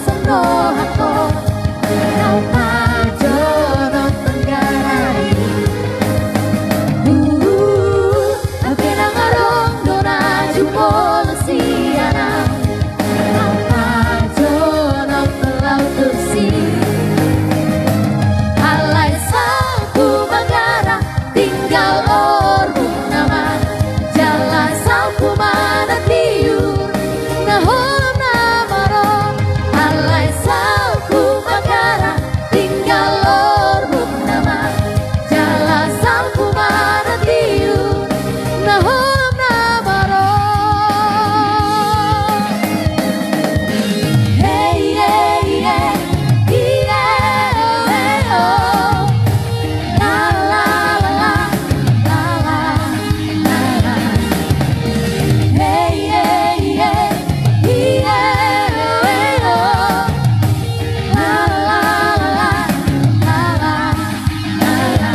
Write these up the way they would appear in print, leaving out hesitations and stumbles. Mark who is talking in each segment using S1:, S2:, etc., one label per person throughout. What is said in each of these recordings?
S1: bagasan no ako. Ikaw medyo ng tanggalay. Ang pinangarong doon na jumbo na siya na. Ikaw medyo ng talaw to see. Alay sa kumagara, tinggal orbong naman. Jalan sa kumanat liur, nahon na maron. Alay sa kumagara, tinggal orbong naman. Jalan sa kumanat liur, nahon na maron. Hey, hey, hey, yeah, oh. La la la la, la la la la. Hey, hey, hey, yeah, oh. La la la la, la la la.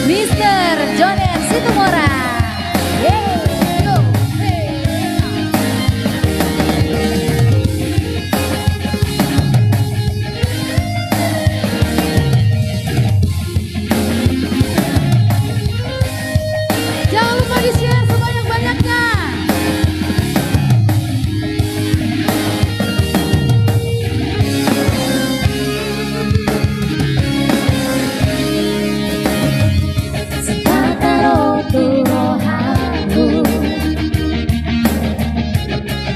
S1: Mr. Jonen Situmora. Hey, go, hey. Jangan lupa di-share sebanyak-banyaknya. Setataro turohaku,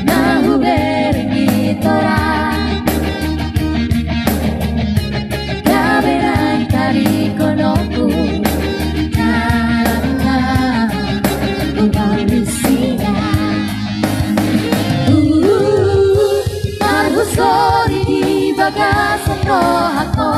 S1: nahu beringi tora. Kabenan tari konoku, karena manusia. Marhusori di bagasan roh ako.